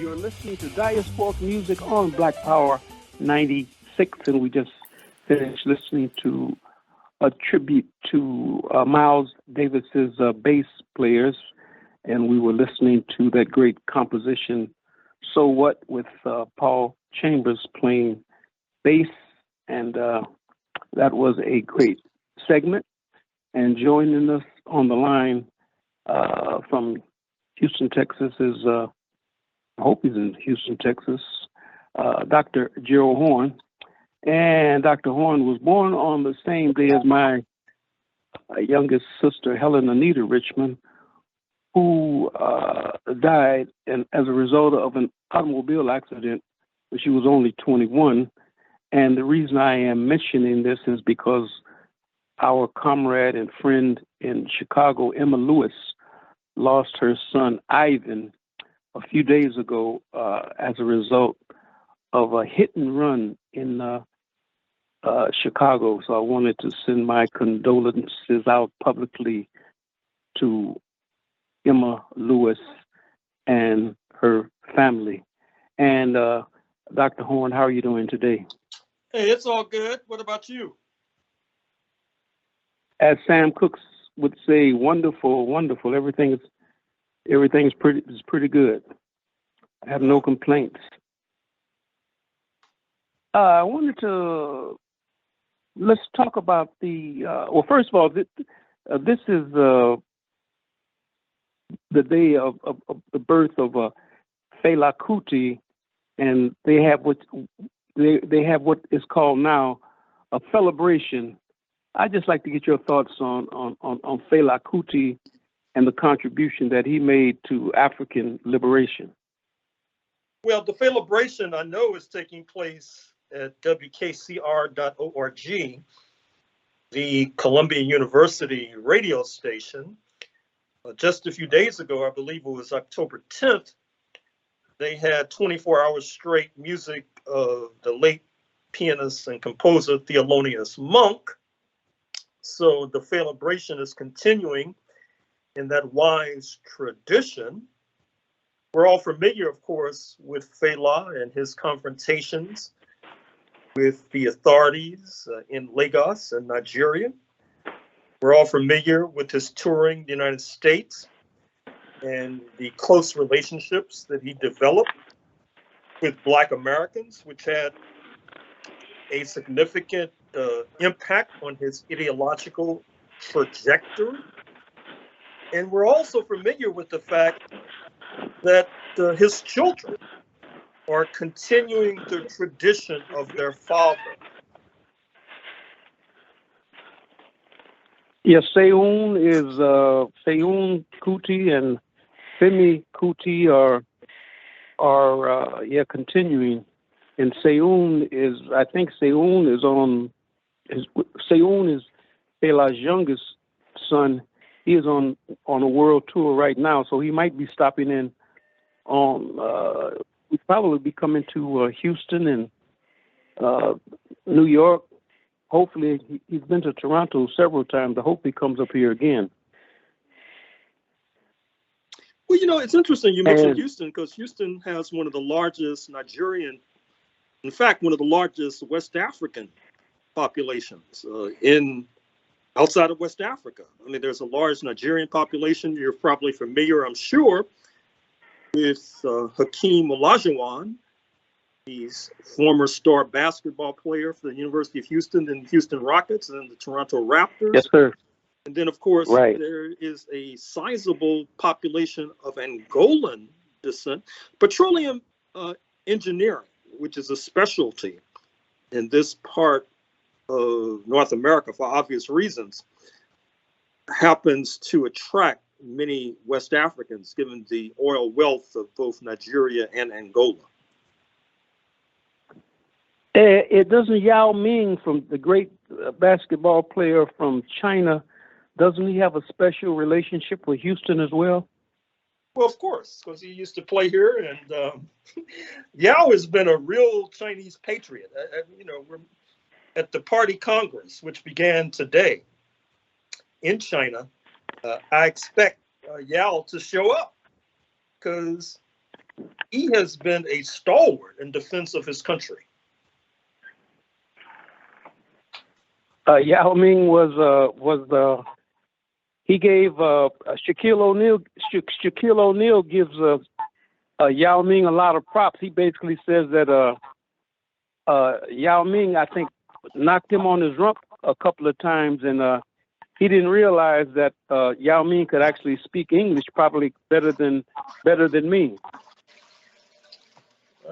You're listening to Diasporic Music on Black Power 96, and we just finished listening to a tribute to Miles Davis's bass players, and we were listening to that great composition, So What, with Paul Chambers playing bass, and that was a great segment. And joining us on the line from Houston, Texas is, I hope he's in Houston, Texas, Dr. Gerald Horne. And Dr. Horne was born on the same day as my youngest sister, Helen Anita Richmond, who died as a result of an automobile accident when she was only 21. And the reason I am mentioning this is because our comrade and friend in Chicago, Emma Lewis, lost her son, Ivan, a few days ago as a result of a hit and run in Chicago. So I wanted to send my condolences out publicly to Emma Lewis and her family. And Dr. Horne, how are you doing today? Hey, it's all good. What about you? As Sam Cooke would say, wonderful, wonderful. Everything's pretty good. I have no complaints. I wanted to let's talk about the. Well, first of all, this is the day of the birth of Fela Kuti, and they have what is called now a celebration. I'd just like to get your thoughts on Fela Kuti and the contribution that he made to African liberation. Well, the celebration I know is taking place at WKCR.org, the Columbia University radio station. Just a few days ago, I believe it was October 10th, they had 24 hours straight music of the late pianist and composer Thelonious Monk. So the celebration is continuing in that wise tradition. We're all familiar, of course, with Fela and his confrontations with the authorities in Lagos and Nigeria. We're all familiar with his touring the United States and the close relationships that he developed with Black Americans, which had a significant impact on his ideological trajectory. And we're also familiar with the fact that his children are continuing the tradition of their father. Yes, Seun Kuti and Femi Kuti are continuing. And Seun is Fela's youngest son. He is on a world tour right now, so he might be stopping in on. He'll probably be coming to Houston and New York. Hopefully, he's been to Toronto several times. I hope he comes up here again. Well, you know, it's interesting you mentioned Houston, because Houston has one of the largest Nigerian, in fact, one of the largest West African populations outside of West Africa. I mean, there's a large Nigerian population. You're probably familiar, I'm sure, with Hakeem Olajuwon. He's former star basketball player for the University of Houston and Houston Rockets and the Toronto Raptors. Yes, sir. And then, of course, right. There is a sizable population of Angolan descent. Petroleum engineering, which is a specialty in this part of North America for obvious reasons, happens to attract many West Africans, given the oil wealth of both Nigeria and Angola. It doesn't Yao Ming, from the great basketball player from China, doesn't he have a special relationship with Houston as well? Well, of course, because he used to play here, and Yao has been a real Chinese patriot. We're at the Party Congress, which began today in China. I expect Yao to show up, because he has been a stalwart in defense of his country. Yao Ming he gave Shaquille O'Neal. Shaquille O'Neal gives Yao Ming a lot of props. He basically says that Yao Ming, I think, knocked him on his rump a couple of times, and he didn't realize that Yao Ming could actually speak English probably better than me.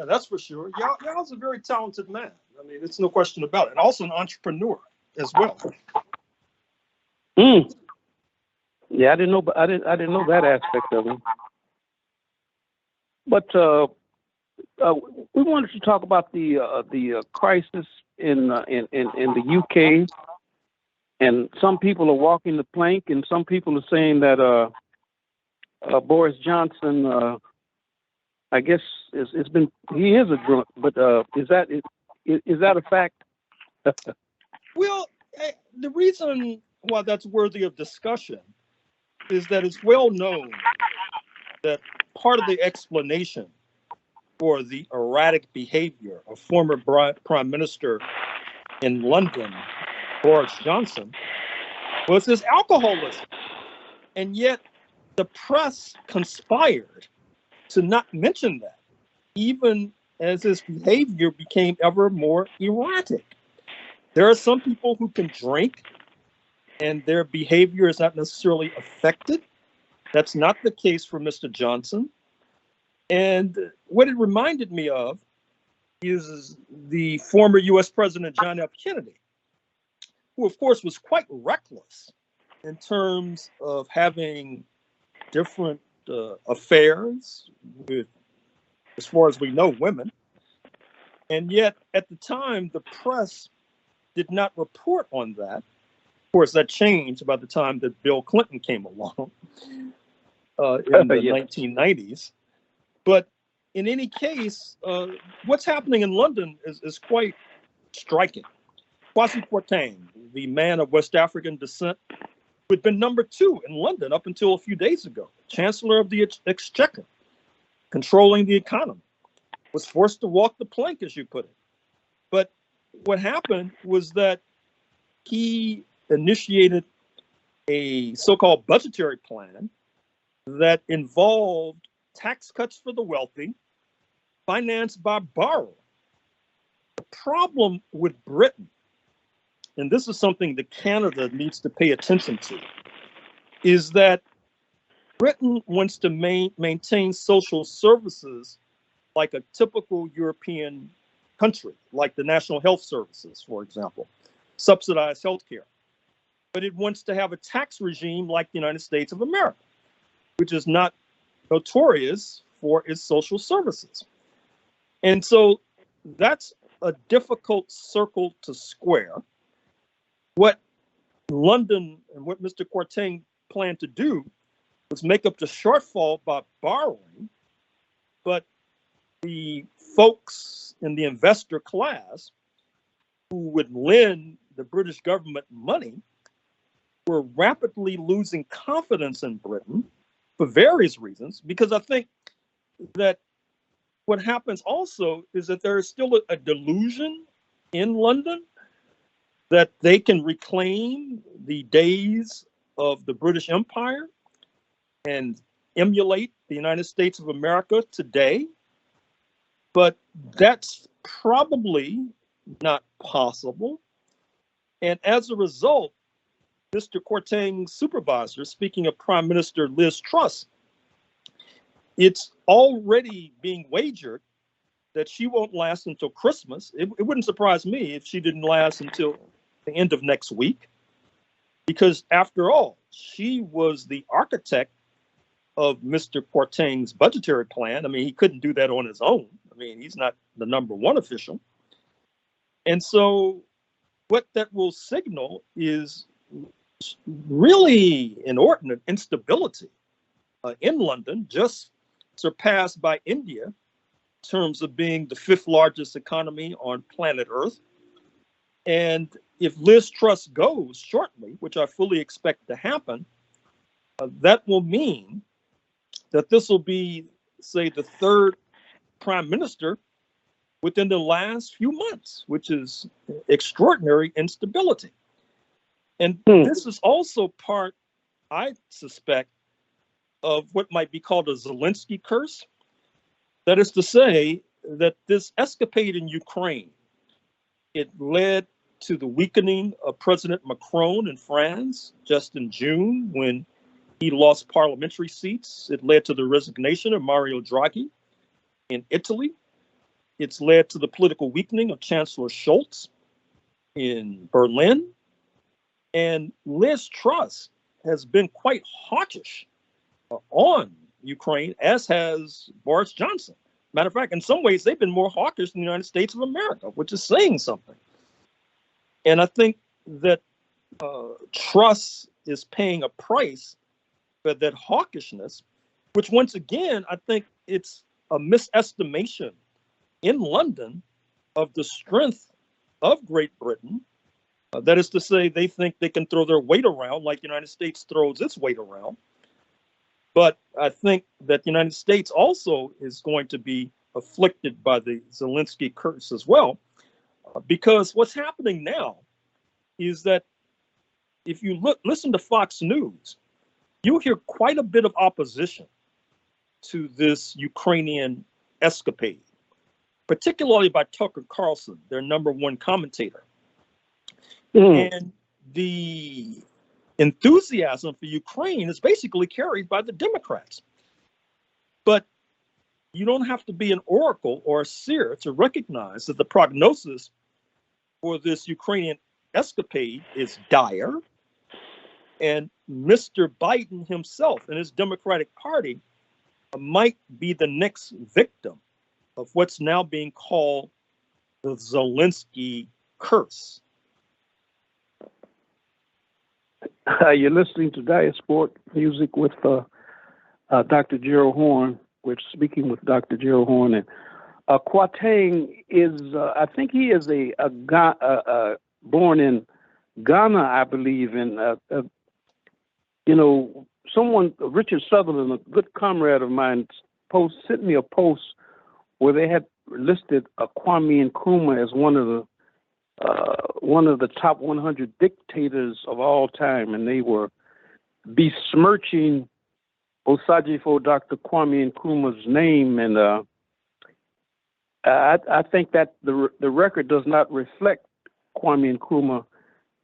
That's for sure. Yao's a very talented man. I mean, it's no question about it. And also an entrepreneur as well. Yeah, I didn't know that aspect of him. But we wanted to talk about the crisis in the UK, and some people are walking the plank, and some people are saying that Boris Johnson, I guess, he is a drunk. But is that a fact? Well, the reason why that's worthy of discussion is that it's well known that part of the explanation for the erratic behavior of former Prime Minister in London, Boris Johnson, was his alcoholism. And yet the press conspired to not mention that, even as his behavior became ever more erratic. There are some people who can drink and their behavior is not necessarily affected. That's not the case for Mr. Johnson. And what it reminded me of is the former US President John F. Kennedy, who of course was quite reckless in terms of having different affairs with, as far as we know, women. And yet at the time, the press did not report on that. Of course, that changed by the time that Bill Clinton came along in the 1990s. But in any case, what's happening in London is quite striking. Kwarteng, the man of West African descent, who had been number 2 in London up until a few days ago, Chancellor of the Exchequer, controlling the economy, was forced to walk the plank, as you put it. But what happened was that he initiated a so-called budgetary plan that involved tax cuts for the wealthy, financed by borrowing. The problem with Britain, and this is something that Canada needs to pay attention to, is that Britain wants to maintain social services like a typical European country, like the National Health Services, for example, subsidized healthcare. But it wants to have a tax regime like the United States of America, which is not notorious for its social services. And so that's a difficult circle to square. What London and what Mr. Kwarteng planned to do was make up the shortfall by borrowing, but the folks in the investor class who would lend the British government money were rapidly losing confidence in Britain for various reasons, because I think that what happens also is that there is still a delusion in London that they can reclaim the days of the British Empire and emulate the United States of America today. But that's probably not possible. And as a result, Mr. Kwarteng's supervisor, speaking of Prime Minister Liz Truss, it's already being wagered that she won't last until Christmas. It wouldn't surprise me if she didn't last until the end of next week, because after all, she was the architect of Mr. Kwarteng's budgetary plan. I mean, he couldn't do that on his own. I mean, he's not the number 1 official. And so what that will signal is really inordinate instability in London, just surpassed by India in terms of being the 5th largest economy on planet Earth. And if Liz Truss goes shortly, which I fully expect to happen, that will mean that this will be say, the third prime minister within the last few months, which is extraordinary instability. And this is also part, I suspect, of what might be called a Zelinski curse. That is to say that this escapade in Ukraine, it led to the weakening of President Macron in France just in June when he lost parliamentary seats. It led to the resignation of Mario Draghi in Italy. It's led to the political weakening of Chancellor Scholz in Berlin. And Liz Truss has been quite hawkish on Ukraine, as has Boris Johnson. Matter of fact, in some ways, they've been more hawkish than the United States of America, which is saying something. And I think that Truss is paying a price for that hawkishness, which once again, I think it's a misestimation in London of the strength of Great Britain. That is to say, they think they can throw their weight around like the United States throws its weight around. But I think that the United States also is going to be afflicted by the Zelinski curse as well, because what's happening now is that if you listen to Fox News, you hear quite a bit of opposition to this Ukrainian escapade, particularly by Tucker Carlson, their number one commentator. And the enthusiasm for Ukraine is basically carried by the Democrats. But you don't have to be an oracle or a seer to recognize that the prognosis for this Ukrainian escapade is dire. And Mr. Biden himself and his Democratic Party might be the next victim of what's now being called the Zelinski curse. You're listening to Diasporic Music with Dr. Gerald Horne. We're speaking with Dr. Gerald Horne. And Kwarteng is, I think he is born in Ghana, I believe. And, someone, Richard Sutherland, a good comrade of mine, sent me a post where they had listed Kwame Nkrumah as one of the top 100 dictators of all time, and they were besmirching Osajifo Dr. Kwame Nkrumah's name, and I think that the record does not reflect Kwame Nkrumah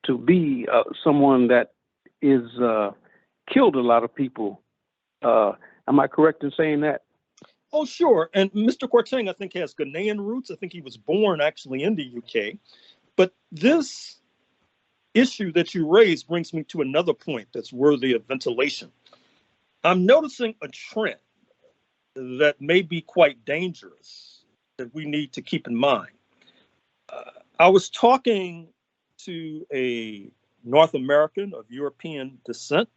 to be someone that is killed a lot of people. Am I correct in saying that? Oh, sure. And Mr. Kwarteng, I think, has Ghanaian roots. I think he was born actually in the UK. But this issue that you raised brings me to another point that's worthy of ventilation. I'm noticing a trend that may be quite dangerous that we need to keep in mind. I was talking to a North American of European descent,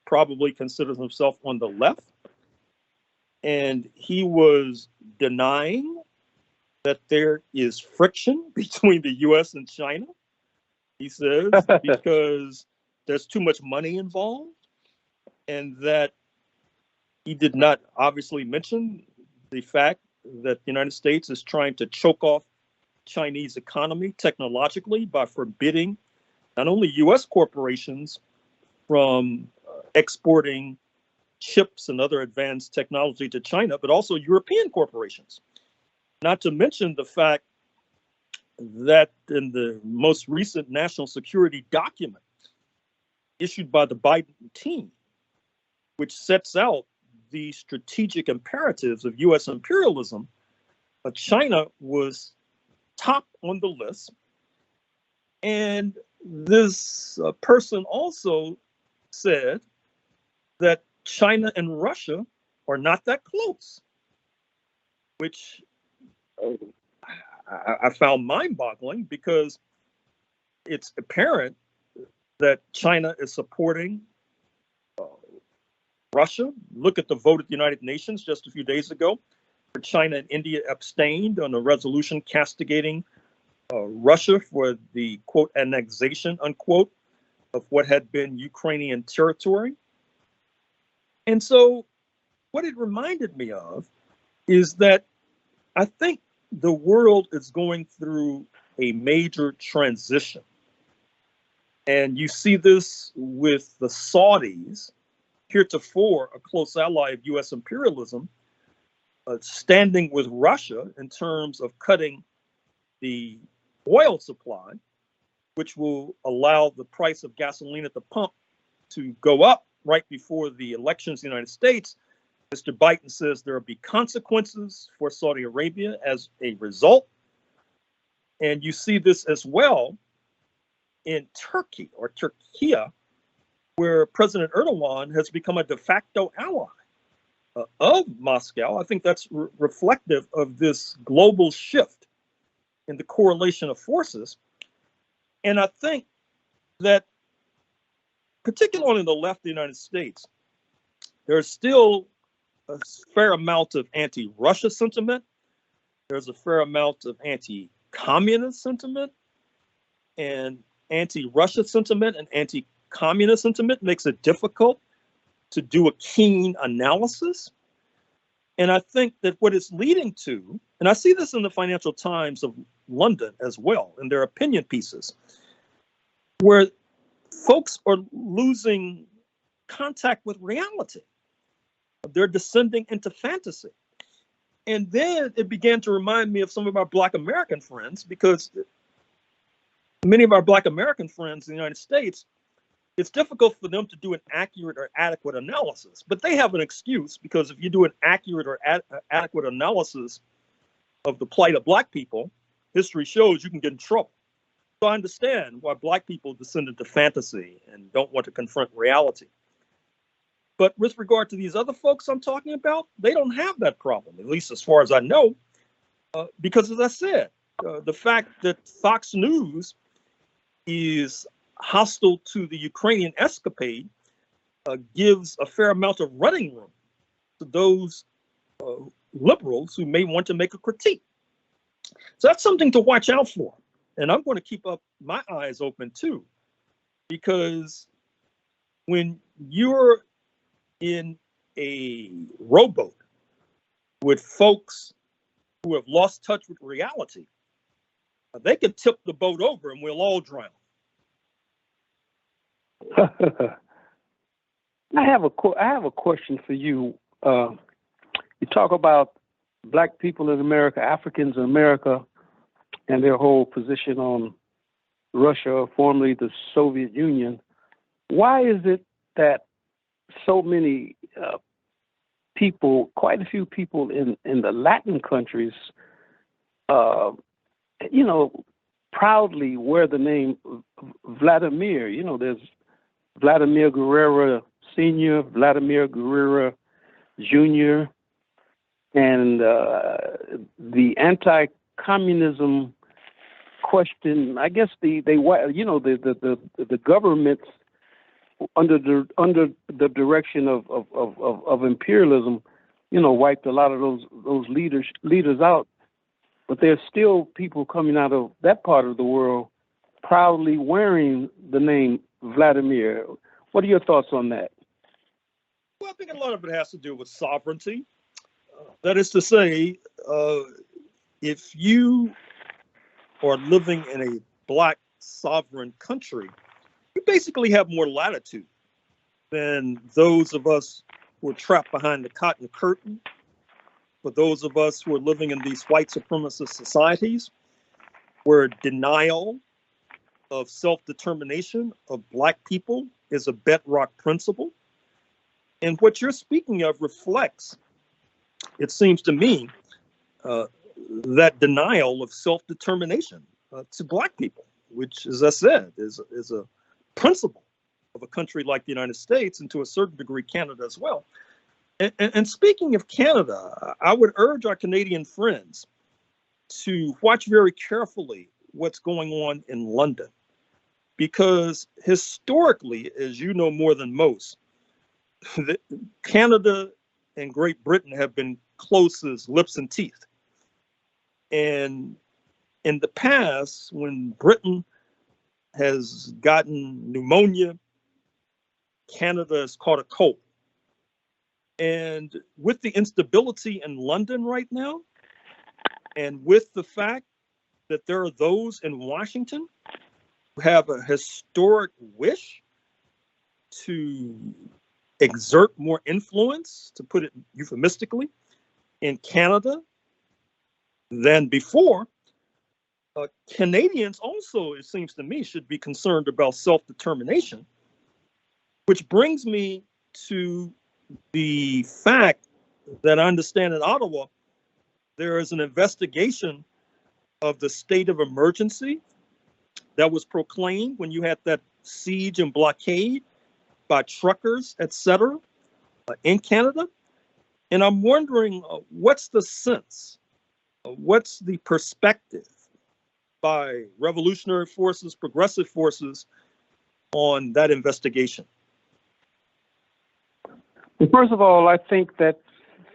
probably considers himself on the left, and he was denying that there is friction between the U.S. and China. He says because there's too much money involved, and that he did not obviously mention the fact that the United States is trying to choke off Chinese economy technologically by forbidding not only U.S. corporations from exporting chips and other advanced technology to China, but also European corporations. Not to mention the fact that in the most recent national security document issued by the Biden team, which sets out the strategic imperatives of U.S. imperialism, China was top on the list. And this person also said that China and Russia are not that close, which I found mind-boggling because it's apparent that China is supporting Russia. Look at the vote at the United Nations just a few days ago, where China and India abstained on a resolution castigating Russia for the, quote, annexation, unquote, of what had been Ukrainian territory. And so what it reminded me of is that I think the world is going through a major transition. And you see this with the Saudis, heretofore a close ally of US imperialism, standing with Russia in terms of cutting the oil supply, which will allow the price of gasoline at the pump to go up right before the elections in the United States. Mr. Biden says there will be consequences for Saudi Arabia as a result. And you see this as well in Turkey or Turkey, where President Erdogan has become a de facto ally of Moscow. I think that's reflective of this global shift in the correlation of forces. And I think that, particularly on the left of the United States, there's still a fair amount of anti-Russia sentiment. There's a fair amount of anti-communist sentiment, and anti-Russia sentiment and anti-communist sentiment makes it difficult to do a keen analysis. And I think that what it's leading to, and I see this in the Financial Times of London as well, in their opinion pieces, where folks are losing contact with reality. They're descending into fantasy. And then it began to remind me of some of our Black American friends, because many of our Black American friends in the United States, it's difficult for them to do an accurate or adequate analysis. But they have an excuse, because if you do an accurate or adequate analysis of the plight of Black people, history shows you can get in trouble. So I understand why Black people descend into fantasy and don't want to confront reality. But with regard to these other folks I'm talking about, they don't have that problem, at least as far as I know, because as I said, the fact that Fox News is hostile to the Ukrainian escapade gives a fair amount of running room to those liberals who may want to make a critique. So that's something to watch out for. And I'm going to keep up my eyes open too, because when you're in a rowboat with folks who have lost touch with reality, they can tip the boat over and we'll all drown. I have a question for you. You talk about Black people in America, Africans in America, and their whole position on Russia, formerly the Soviet Union. Why is it that so many people, quite a few people in the Latin countries, proudly wear the name Vladimir? You know, there's Vladimir Guerrero Sr., Vladimir Guerrero Jr., and the anti-communism question. I guess the governments under the direction of imperialism, wiped a lot of those leaders out. But there's still people coming out of that part of the world proudly wearing the name Vladimir. What are your thoughts on that? Well, I think a lot of it has to do with sovereignty. That is to say, if you are living in a Black sovereign country, you basically have more latitude than those of us who are trapped behind the cotton curtain, for those of us who are living in these white supremacist societies, where denial of self-determination of Black people is a bedrock principle. And what you're speaking of reflects, it seems to me, that denial of self-determination to Black people, which, as I said, is a principle of a country like the United States, and to a certain degree Canada as well. And speaking of Canada, I would urge our Canadian friends to watch very carefully what's going on in London, because historically, as you know more than most, Canada and Great Britain have been close as lips and teeth. And in the past, when Britain has gotten pneumonia, Canada has caught a cold. And with the instability in London right now, and with the fact that there are those in Washington who have a historic wish to exert more influence, to put it euphemistically, in Canada than before, Canadians also, it seems to me, should be concerned about self-determination, which brings me to the fact that I understand in Ottawa, there is an investigation of the state of emergency that was proclaimed when you had that siege and blockade by truckers, etc., in Canada. And I'm wondering, what's the sense? What's the perspective by revolutionary forces, progressive forces on that investigation? Well, first of all, I think that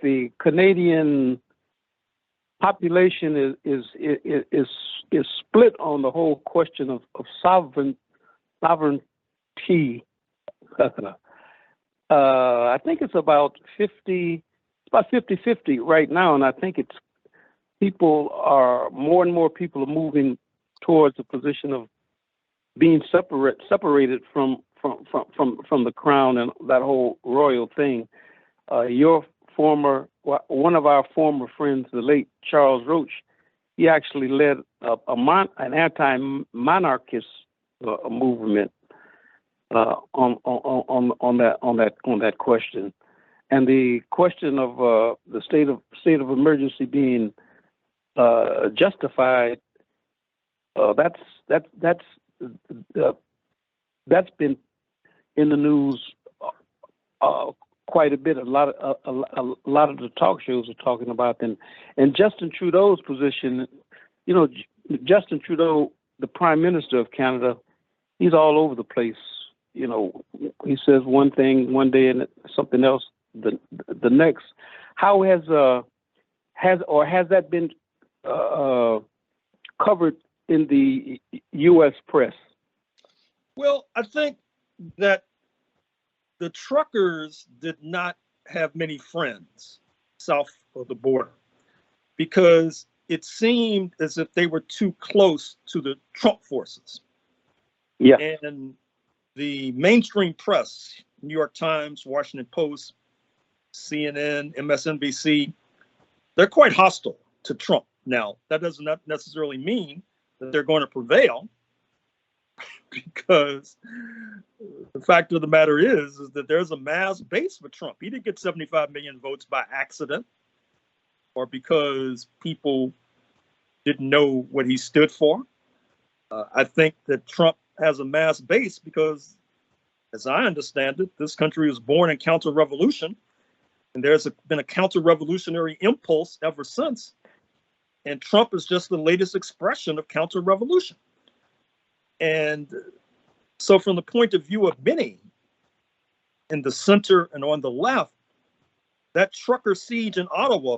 the Canadian population is split on the whole question of sovereignty. I think it's about 50-50 right now, and I think it's more and more people are moving towards a position of being separated from the crown and that whole royal thing. One of our former friends, the late Charles Roach, he actually led an anti-monarchist movement on that question, and the question of the state of emergency being justified. That's been in the news quite a bit. A lot of the talk shows are talking about them. And Justin Trudeau's position, Justin Trudeau, the Prime Minister of Canada, he's all over the place. He says one thing one day and something else the next. How has that been covered in the U.S. press? Well, I think that the truckers did not have many friends south of the border because it seemed as if they were too close to the Trump forces. Yeah. And the mainstream press, New York Times, Washington Post, CNN, MSNBC, they're quite hostile to Trump. Now, that does not necessarily mean that they're going to prevail, because the fact of the matter is that there's a mass base for Trump. He didn't get 75 million votes by accident or because people didn't know what he stood for. I think that Trump has a mass base because, as I understand it, this country was born in counter-revolution, and there's been a counter-revolutionary impulse ever since. And Trump is just the latest expression of counter-revolution. And so from the point of view of many in the center and on the left, that trucker siege in Ottawa,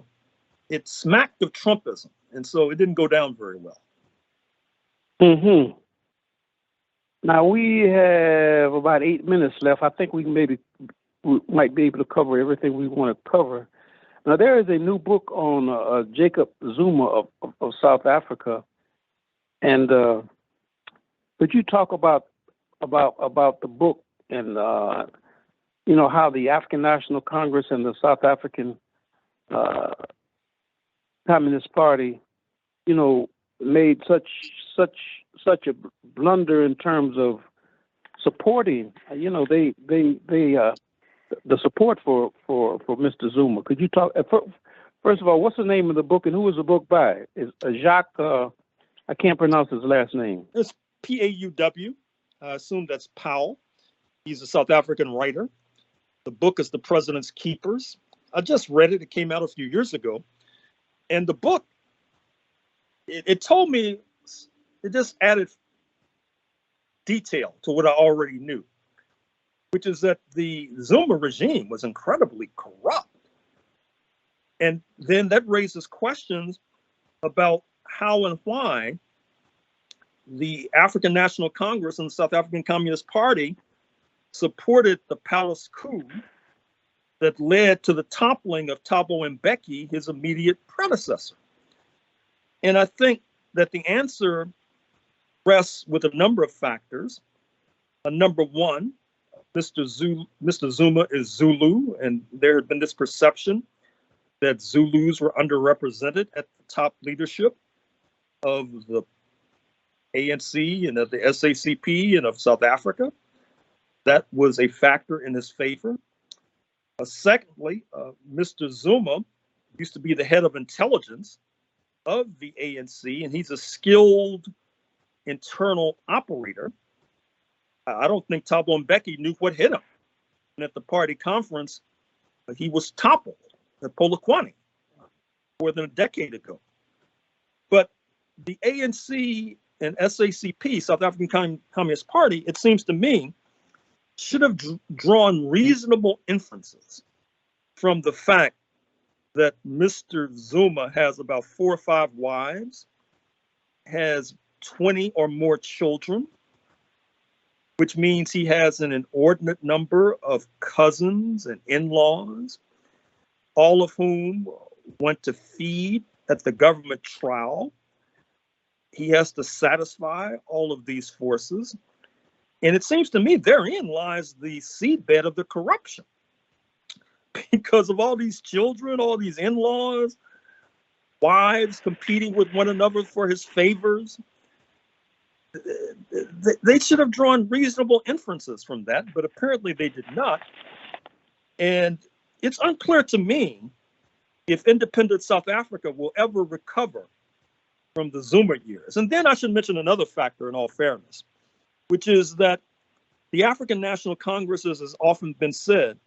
it smacked of Trumpism. And so it didn't go down very well. Mm-hmm. Now we have about 8 minutes left. I think we might be able to cover everything we want to cover. Now there is a new book on Jacob Zuma of South Africa, and could you talk about the book and how the African National Congress and the South African Communist Party, made such a blunder in terms of supporting, the support for Mr. Zuma. Could you talk? First of all, what's the name of the book and who is the book by? Is Jacques? I can't pronounce his last name. It's Pauw. I assume that's Pauw. He's a South African writer. The book is The President's Keepers. I just read it. It came out a few years ago. And the book, it told me, it just added detail to what I already knew, which is that the Zuma regime was incredibly corrupt. And then that raises questions about how and why the African National Congress and the South African Communist Party supported the palace coup that led to the toppling of Thabo Mbeki, his immediate predecessor. And I think that the answer rests with a number of factors. Number one, Mr. Zuma is Zulu, and there had been this perception that Zulus were underrepresented at the top leadership of the ANC and of the SACP and of South Africa. That was a factor in his favor. Secondly, Mr. Zuma used to be the head of intelligence of the ANC, and he's a skilled internal operator. I don't think Thabo Mbeki knew what hit him. And at the party conference, he was toppled at Polokwane more than a decade ago. But the ANC and SACP, South African Communist Party, it seems to me, should have drawn reasonable inferences from the fact that Mr. Zuma has about 4 or 5 wives, has 20 or more children, which means he has an inordinate number of cousins and in-laws, all of whom went to feed at the government trial. He has to satisfy all of these forces. And it seems to me therein lies the seedbed of the corruption. Because of all these children, all these in-laws, wives competing with one another for his favors, they should have drawn reasonable inferences from that, but apparently they did not. And it's unclear to me if independent South Africa will ever recover from the Zuma years. And then I should mention another factor in all fairness, which is that the African National Congress, as has often been said,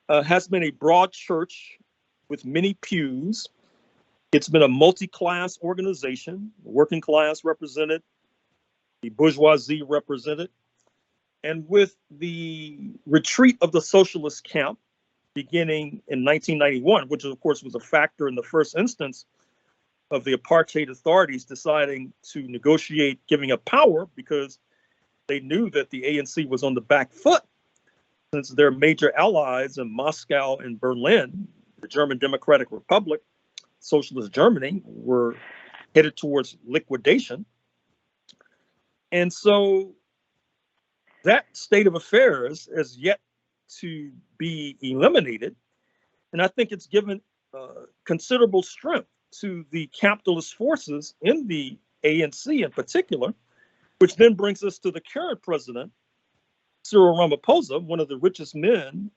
has been a broad church with many pews. It's been a multi-class organization, working class represented, the bourgeoisie represented. And with the retreat of the socialist camp beginning in 1991, which of course was a factor in the first instance of the apartheid authorities deciding to negotiate giving up power because they knew that the ANC was on the back foot since their major allies in Moscow and Berlin, the German Democratic Republic, Socialist Germany, were headed towards liquidation. And so that state of affairs is yet to be eliminated. And I think it's given considerable strength to the capitalist forces in the ANC in particular, which then brings us to the current president, Cyril Ramaphosa, one of the richest men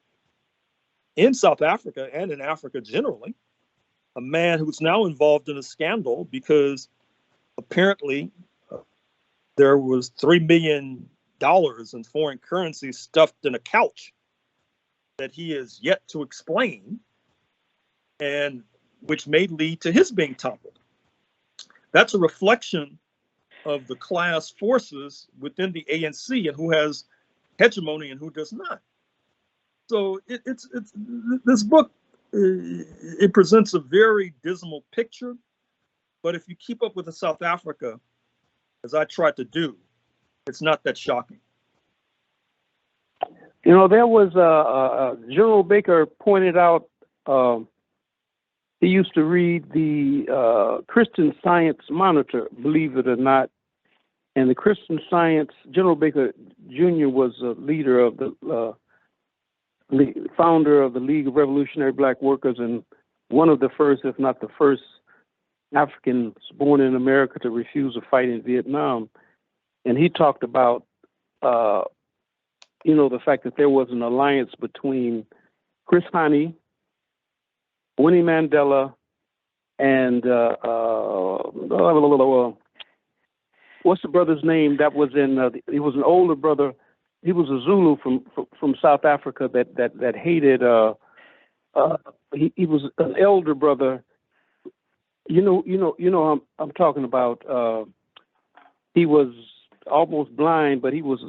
in South Africa and in Africa generally, a man who's now involved in a scandal because apparently there was $3 million in foreign currency stuffed in a couch that he is yet to explain, and which may lead to his being toppled. That's a reflection of the class forces within the ANC and who has hegemony and who does not. So it's this book, it presents a very dismal picture, but if you keep up with the South Africa, as I tried to do, it's not that shocking. You know, there was General Baker pointed out he used to read the Christian Science Monitor, believe it or not, and the Christian Science, General Baker Jr. was a leader of the founder of the League of Revolutionary Black Workers and one of the first, if not the first, Africans born in America to refuse to fight in Vietnam. And he talked about, the fact that there was an alliance between Chris Hani, Winnie Mandela, and what's the brother's name that was in? He was an older brother. He was a Zulu from South Africa that hated. He was an elder brother. I'm talking about. He was almost blind, but he was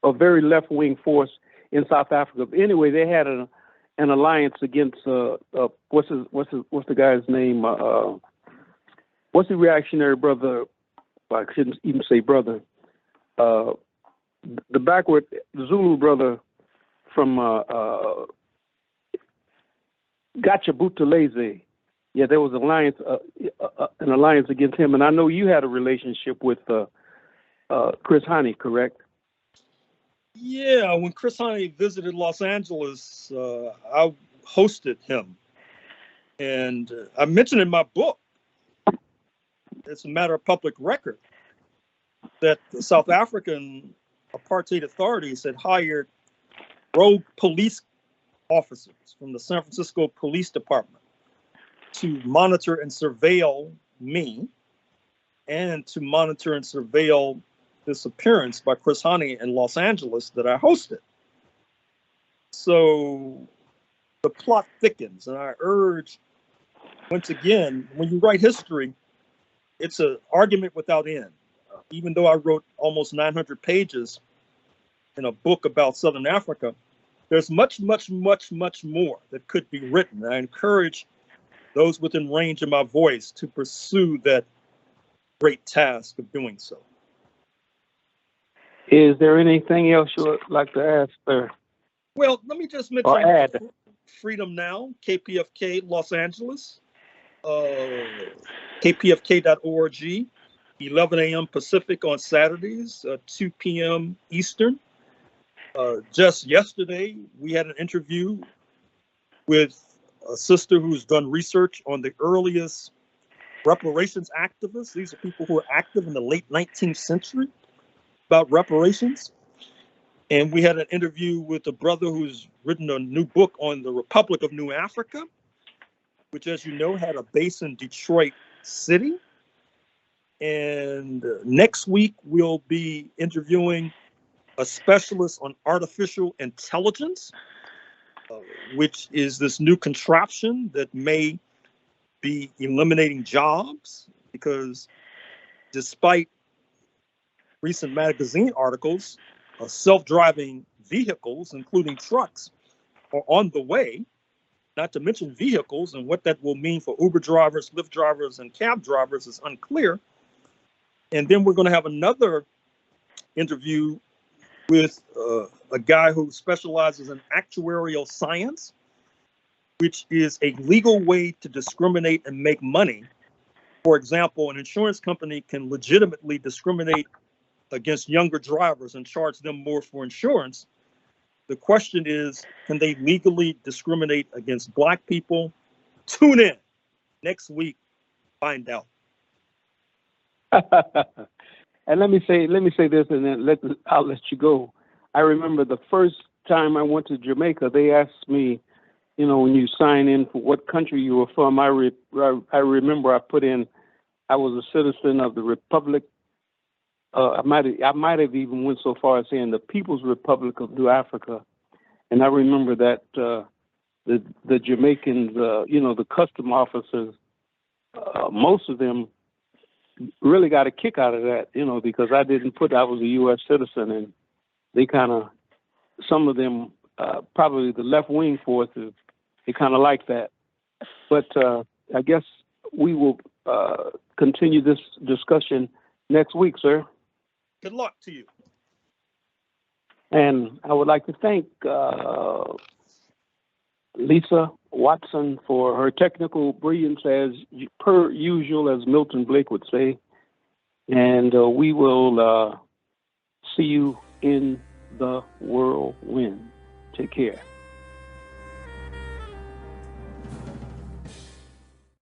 a very left-wing force in South Africa. But anyway, they had an alliance against what's the guy's name? What's the reactionary brother? I shouldn't even say brother. the backward Zulu brother from Gotcha Buthelezi. Yeah, there was an alliance against him, and I know you had a relationship with Chris Hani, correct? Yeah, when Chris Hani visited Los Angeles, I hosted him, and I mentioned in my book, it's a matter of public record, that the South African apartheid authorities had hired rogue police officers from the San Francisco Police Department to monitor and surveil me and to monitor and surveil this appearance by Chris Hani in Los Angeles that I hosted. So the plot thickens, and I urge, once again, when you write history, it's an argument without end. Even though I wrote almost 900 pages in a book about Southern Africa, there's much, much, much, much more that could be written. I encourage those within range of my voice to pursue that great task of doing so. Is there anything else you would like to ask, sir? Well, let me just mention or add. Freedom Now, KPFK Los Angeles, kpfk.org, 11 a.m. Pacific on Saturdays, 2 p.m. Eastern. Just yesterday, we had an interview with a sister who's done research on the earliest reparations activists. These are people who were active in the late 19th century about reparations. And we had an interview with a brother who's written a new book on the Republic of New Africa, which, as you know, had a base in Detroit City. And next week, we'll be interviewing a specialist on artificial intelligence, which is this new contraption that may be eliminating jobs, because despite recent magazine articles, self-driving vehicles, including trucks, are on the way, not to mention vehicles, and what that will mean for Uber drivers, Lyft drivers, and cab drivers is unclear. And then we're going to have another interview with a guy who specializes in actuarial science, which is a legal way to discriminate and make money. For example, an insurance company can legitimately discriminate against younger drivers and charge them more for insurance. The question is, can they legally discriminate against Black people? Tune in next week, find out. And let me say this, and then I'll let you go. I remember the first time I went to Jamaica, they asked me, when you sign in for what country you were from. I remember I put in, I was a citizen of the Republic. I might have even went so far as saying the People's Republic of New Africa. And I remember that the Jamaicans, the custom officers, most of them really got a kick out of that, because I was a U.S. citizen, and they some of them, probably the left-wing forces, they kind of like that. But I guess we will continue this discussion next week, sir. Good luck to you. And I would like to thank Lisa Watson for her technical brilliance, as per usual, as Milton Blake would say. And we will see you in the whirlwind. Take care.